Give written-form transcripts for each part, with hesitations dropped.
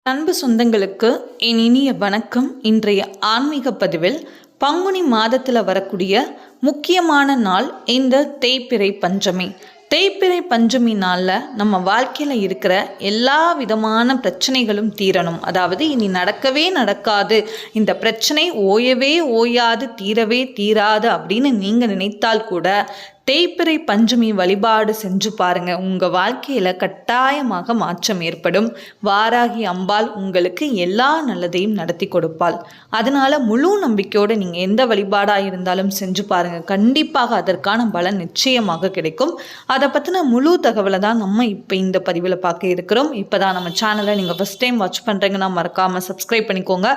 அன்பு சொந்தங்களுக்கு என் இனிய வணக்கம். இன்றைய ஆன்மீக பதிவில் பங்குனி மாதத்தில் வரக்கூடிய முக்கியமான நாள் இந்த தேய்பிறை பஞ்சமி. தேய்பிறை பஞ்சமி நாளில் நம்ம வாழ்க்கையில் இருக்கிற எல்லா விதமான பிரச்சனைகளும் தீரணும். அதாவது இனி நடக்கவே நடக்காது, இந்த பிரச்சனை ஓயவே ஓயாது, தீரவே தீராது அப்படின்னு நீங்கள் நினைத்தால் கூட தேய்பிறை பஞ்சமி வழிபாடு செஞ்சு பாருங்க. உங்கள் வாழ்க்கையில் கட்டாயமாக மாற்றம் ஏற்படும். வாராகி அம்பாள் உங்களுக்கு எல்லா நல்லதையும் நடத்தி கொடுப்பாள். அதனால முழு நம்பிக்கையோடு நீங்கள் எந்த வழிபாடாக இருந்தாலும் செஞ்சு பாருங்க. கண்டிப்பாக அதற்கான பலன் நிச்சயமாக கிடைக்கும். அதை பற்றின முழு தகவலை தான் நம்ம இப்போ இந்த பதிவில் பார்க்க இருக்கிறோம். இப்போ தான் நம்ம சேனலை நீங்கள் ஃபஸ்ட் டைம் வாட்ச் பண்ணுறீங்கன்னா மறக்காமல் சப்ஸ்கிரைப் பண்ணிக்கோங்க.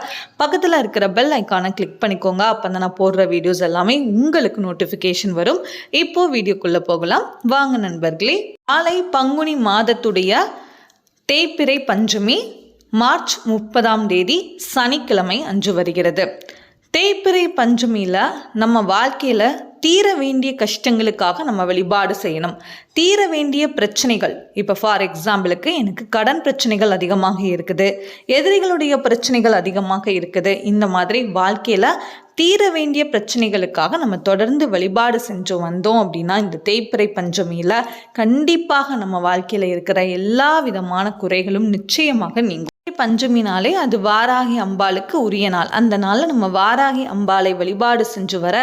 பக்கத்தில் இருக்கிற பெல் ஐக்கானை கிளிக் பண்ணிக்கோங்க. அப்போ தான் நான் போடுற வீடியோஸ் எல்லாமே உங்களுக்கு நோட்டிஃபிகேஷன் வரும். இப்போ வீடியோக்குள்ள போகலாம் வாங்க நண்பர்களே. நாளை பங்குனி மாதத்துடைய தேய்பிறை பஞ்சமி மார்ச் 30 சனிக்கிழமை அன்று வருகிறது. தேய்பிறை பஞ்சமியில் நம்ம வாழ்க்கையில் தீர வேண்டிய கஷ்டங்களுக்காக நம்ம வழிபாடு செய்யணும். தீர வேண்டிய பிரச்சனைகள், இப்போ ஃபார் எக்ஸாம்பிளுக்கு எனக்கு கடன் பிரச்சனைகள் அதிகமாக இருக்குது, எதிரிகளுடைய பிரச்சனைகள் அதிகமாக இருக்குது. இந்த மாதிரி வாழ்க்கையில் தீர வேண்டிய பிரச்சனைகளுக்காக நம்ம தொடர்ந்து வழிபாடு செஞ்சு வந்தோம் அப்படின்னா இந்த தேய்பிறை பஞ்சமியில் கண்டிப்பாக நம்ம வாழ்க்கையில் இருக்கிற எல்லா விதமான குறைகளும் நிச்சயமாக நீங்கும். பஞ்சமி நாளே அது வாராகி அம்பாளுக்கு உரிய நாள். அந்த நாளில் நம்ம வாராகி அம்பாளை வழிபாடு செஞ்சு வர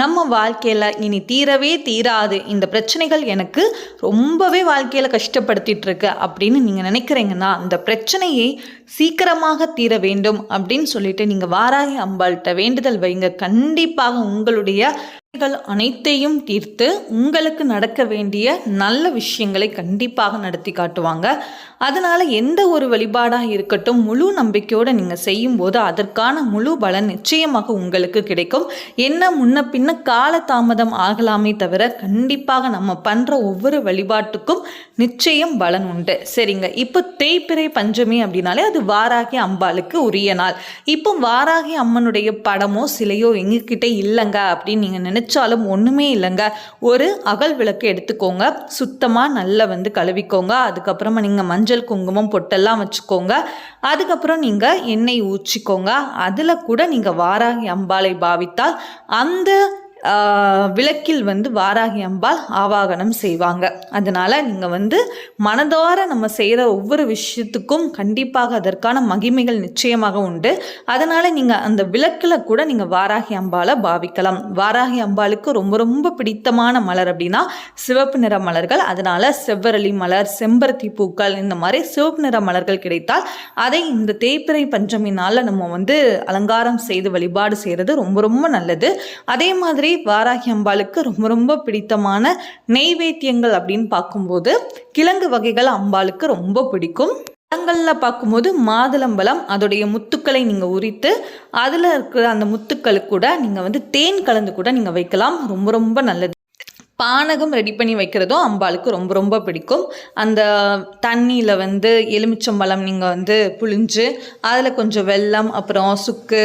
நம்ம வாழ்க்கையில் இனி தீரவே தீராது, இந்த பிரச்சனைகள் எனக்கு ரொம்பவே வாழ்க்கையில் கஷ்டப்படுத்திட்டு இருக்கு அப்படின்னு நீங்கள் நினைக்கிறீங்கன்னா அந்த பிரச்சனையை சீக்கிரமாக தீர வேண்டும் அப்படின்னு சொல்லிட்டு நீங்கள் வாராகி அம்பாள்கிட்ட வேண்டுதல் வைங்க. கண்டிப்பாக உங்களுடைய அனைத்தையும் தீர்த்து உங்களுக்கு நடக்க வேண்டிய நல்ல விஷயங்களை கண்டிப்பாக நடத்தி காட்டுவாங்க. அதனால எந்த ஒரு வழிபாடாக இருக்கட்டும் முழு நம்பிக்கையோடு நீங்கள் செய்யும்போது அதற்கான முழு பலன் நிச்சயமாக உங்களுக்கு கிடைக்கும். என்ன முன்ன பின்ன கால தாமதம் ஆகலாமே தவிர கண்டிப்பாக நம்ம பண்ணுற ஒவ்வொரு வழிபாட்டுக்கும் நிச்சயம் பலன் உண்டு. சரிங்க, இப்போ தேய்பிறை பஞ்சமி அப்படின்னாலே அது வாராகி அம்பாளுக்கு உரிய நாள். இப்போ வாராகி அம்மனுடைய படமோ சிலையோ எங்ககிட்ட இல்லைங்க அப்படின்னு நீங்கள் நினைச்சாலும் ஒன்றுமே இல்லைங்க. ஒரு அகல் விளக்கு எடுத்துக்கோங்க, சுத்தமாக நல்லா கழுவிக்கோங்க. அதுக்கப்புறமா நீங்கள் மஞ்சள் குங்குமம் பொட்டெல்லாம் வச்சுக்கோங்க. அதுக்கப்புறம் நீங்கள் எண்ணெய் ஊற்றிக்கோங்க. அதில் கூட நீங்கள் வாராகி அம்பாளை பாவித்தால் அந்த விளக்கில் வாராகி அம்பாள் ஆவாகனம் செய்வாங்க. அதனால் நீங்கள் மனதார நம்ம செய்கிற ஒவ்வொரு விஷயத்துக்கும் கண்டிப்பாக அதற்கான மகிமைகள் நிச்சயமாக உண்டு. அதனால் நீங்கள் அந்த விளக்கில் கூட நீங்கள் வாராகி அம்பாளை பாவிக்கலாம். வாராகி அம்பாளுக்கு ரொம்ப ரொம்ப பிடித்தமான மலர் அப்படின்னா சிவப்பு நிற மலர்கள். அதனால் செவ்வரளி மலர், செம்பருத்தி பூக்கள், இந்த மாதிரி சிவப்பு நிற மலர்கள் கிடைத்தால் அதை இந்த தேய்பிறை பஞ்சமி நாளில் நம்ம அலங்காரம் செய்து வழிபாடு செய்கிறது ரொம்ப ரொம்ப நல்லது. அதே மாதிரி வாராகி அம்பாளுக்கு ரொம்ப ரொம்ப பிடித்தமான நெய்வேத்தியங்கள் அப்படின்னு பார்க்கும்போது கிழங்கு வகைகள் அம்பாளுக்கு ரொம்ப பிடிக்கும். பழங்களில் பார்க்கும்போது மாதுளம்பழம், அதோடைய முத்துக்களை நீங்கள் உரித்து அதில் இருக்கிற அந்த முத்துக்களுக்கு கூட நீங்கள் தேன் கலந்து கூட நீங்கள் வைக்கலாம். ரொம்ப ரொம்ப நல்லது. பானகம் ரெடி பண்ணி வைக்கிறதும் அம்பாளுக்கு ரொம்ப ரொம்ப பிடிக்கும். அந்த தண்ணியில் எலுமிச்சம்பழம் நீங்கள் புழிஞ்சு அதில் கொஞ்சம் வெல்லம், அப்புறம் சுக்கு,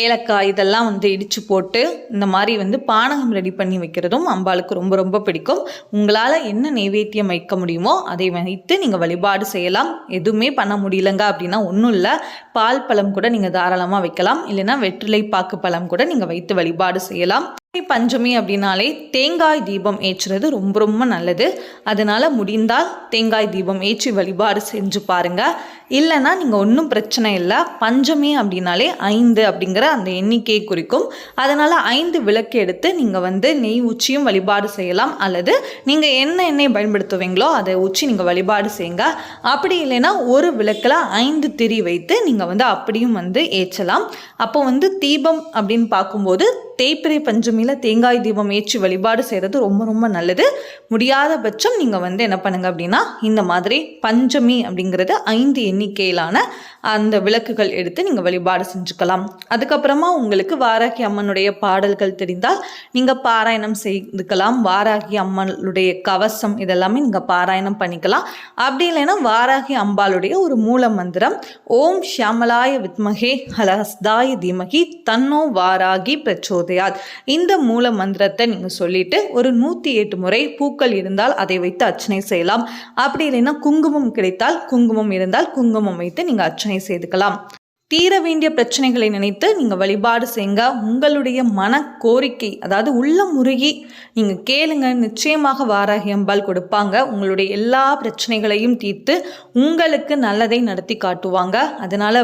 ஏலக்காய் இதெல்லாம் இடித்து போட்டு இந்த மாதிரி பானகம் ரெடி பண்ணி வைக்கிறதும் அம்பாளுக்கு ரொம்ப ரொம்ப பிடிக்கும். உங்களால் என்ன நைவேத்தியம் வைக்க முடியுமோ அதை வைத்து நீங்கள் வழிபாடு செய்யலாம். எதுவுமே பண்ண முடியலங்க அப்படின்னா ஒன்றும் இல்லை, பால் பழம் கூட நீங்கள் தாராளமாக வைக்கலாம். இல்லைன்னா வெற்றிலை பாக்கு பழம் கூட நீங்கள் வைத்து வழிபாடு செய்யலாம். பஞ்சமி அப்படின்னாலே தேங்காய் தீபம் ஏற்றுறது ரொம்ப ரொம்ப நல்லது. அதனால் முடிந்தால் தேங்காய் தீபம் ஏற்றி வழிபாடு செஞ்சு பாருங்க. இல்லைன்னா நீங்கள் ஒன்றும் பிரச்சனை இல்லை. பஞ்சமி அப்படின்னாலே 5 அப்படிங்கிற அந்த எண்ணிக்கையை குறிக்கும். அதனால் 5 விளக்கு எடுத்து நீங்கள் நெய் ஊற்றியும் வழிபாடு செய்யலாம். அல்லது நீங்கள் என்ன எண்ணெய் பயன்படுத்துவீங்களோ அதை ஊற்றி நீங்கள் வழிபாடு செய்யுங்க. அப்படி இல்லைன்னா ஒரு விளக்கில் 5 திரி வைத்து நீங்கள் அப்படியும் ஏற்றலாம். அப்போ தீபம் அப்படின்னு பார்க்கும்போது தேய்பிறை பஞ்சமியில் தேங்காய் தீபம் ஏற்றி வழிபாடு செய்கிறது ரொம்ப ரொம்ப நல்லது. முடியாத பட்சம் நீங்கள் என்ன பண்ணுங்க அப்படின்னா இந்த மாதிரி பஞ்சமி அப்படிங்கிறது 5 எண்ணிக்கையிலான அந்த விளக்குகள் எடுத்து நீங்கள் வழிபாடு செஞ்சுக்கலாம். அதுக்கப்புறமா உங்களுக்கு வாராகி அம்மனுடைய பாடல்கள் தெரிந்தால் நீங்கள் பாராயணம் செய்துக்கலாம். வாராகி அம்மனுடைய கவசம் இதெல்லாமே நீங்கள் பாராயணம் பண்ணிக்கலாம். அப்படி இல்லைன்னா வாராகி அம்பாளுடைய ஒரு மூல மந்திரம் ஓம் ஷியாமலாய வித்மகே ஹலஹஸ்தாய தீமகி தன்னோ வாராகி பிரச்சோதயாத், இந்த மூல மந்திரத்தை நீங்கள் சொல்லிட்டு ஒரு 108 முறை பூக்கள் இருந்தால் அதை வைத்து அர்ச்சனை செய்யலாம். அப்படி இல்லைன்னா குங்குமம் கிடைத்தால் குங்குமம் இருந்தால் குங்குமம் வைத்து நீங்கள் அர்ச்சனை அர்ச்சனை செய்துக்கலாம். தீர வேண்டிய பிரச்சனைகளை நினைத்து நீங்கள் வழிபாடு செய்யுங்க. உங்களுடைய மன கோரிக்கை, அதாவது உள்ள முருகி நீங்கள் கேளுங்க, நிச்சயமாக வாராகி அம்பாள் கொடுப்பாங்க. உங்களுடைய எல்லா பிரச்சனைகளையும் தீர்த்து உங்களுக்கு நல்லதை நடத்தி காட்டுவாங்க. அதனால்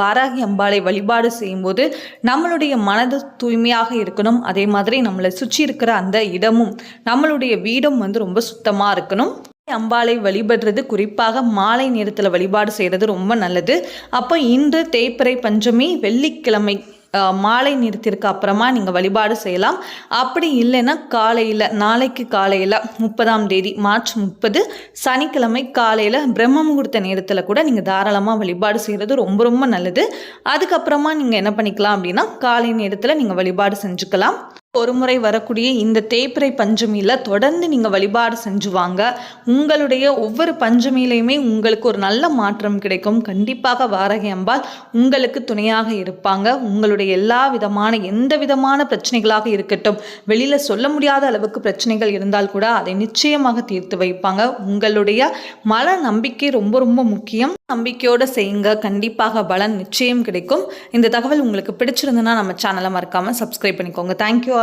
வாராகி அம்பாளை வழிபாடு செய்யும்போது நம்மளுடைய மனது தூய்மையாக இருக்கணும். அதே மாதிரி நம்மளை சுற்றி இருக்கிற அந்த இடமும் நம்மளுடைய வீடும் ரொம்ப சுத்தமாக இருக்கணும். அம்பாளை வழிபடுறது, குறிப்பாக மாலை நேரத்தில் வழிபாடு செய்கிறது ரொம்ப நல்லது. அப்போ இன்று தேய்பிறை பஞ்சமி வெள்ளிக்கிழமை மாலை நேரத்திற்கு அப்புறமா நீங்கள் வழிபாடு செய்யலாம். அப்படி இல்லைன்னா நாளைக்கு காலையில் 30ஆம் தேதி மார்ச் 30 சனிக்கிழமை காலையில் பிரம்ம முகூர்த்த நேரத்தில் கூட நீங்கள் தாராளமாக வழிபாடு செய்கிறது ரொம்ப ரொம்ப நல்லது. அதுக்கப்புறமா நீங்கள் என்ன பண்ணிக்கலாம் அப்படின்னா காலை நேரத்தில் நீங்கள் வழிபாடு செஞ்சுக்கலாம். ஒரு முறை வரக்கூடிய இந்த தேய்பிறை பஞ்சமியில் தொடர்ந்து நீங்கள் வழிபாடு செஞ்சுவாங்க. உங்களுடைய ஒவ்வொரு பஞ்சமியிலையுமே உங்களுக்கு ஒரு நல்ல மாற்றம் கிடைக்கும். கண்டிப்பாக வாராகி அம்பாள் உங்களுக்கு துணையாக இருப்பாங்க. உங்களுடைய எல்லா விதமான எந்த விதமான பிரச்சனைகளாக இருக்கட்டும், வெளியில் சொல்ல முடியாத அளவுக்கு பிரச்சனைகள் இருந்தால் கூட அதை நிச்சயமாக தீர்த்து வைப்பாங்க. உங்களுடைய மன நம்பிக்கை ரொம்ப ரொம்ப முக்கியம். நம்பிக்கையோடு செய்யுங்க, கண்டிப்பாக பலன் நிச்சயம் கிடைக்கும். இந்த தகவல் உங்களுக்கு பிடிச்சிருந்ததுன்னா நம்ம சேனலை மறக்காமல் சப்ஸ்கிரைப் பண்ணிக்கோங்க. தேங்க்யூ.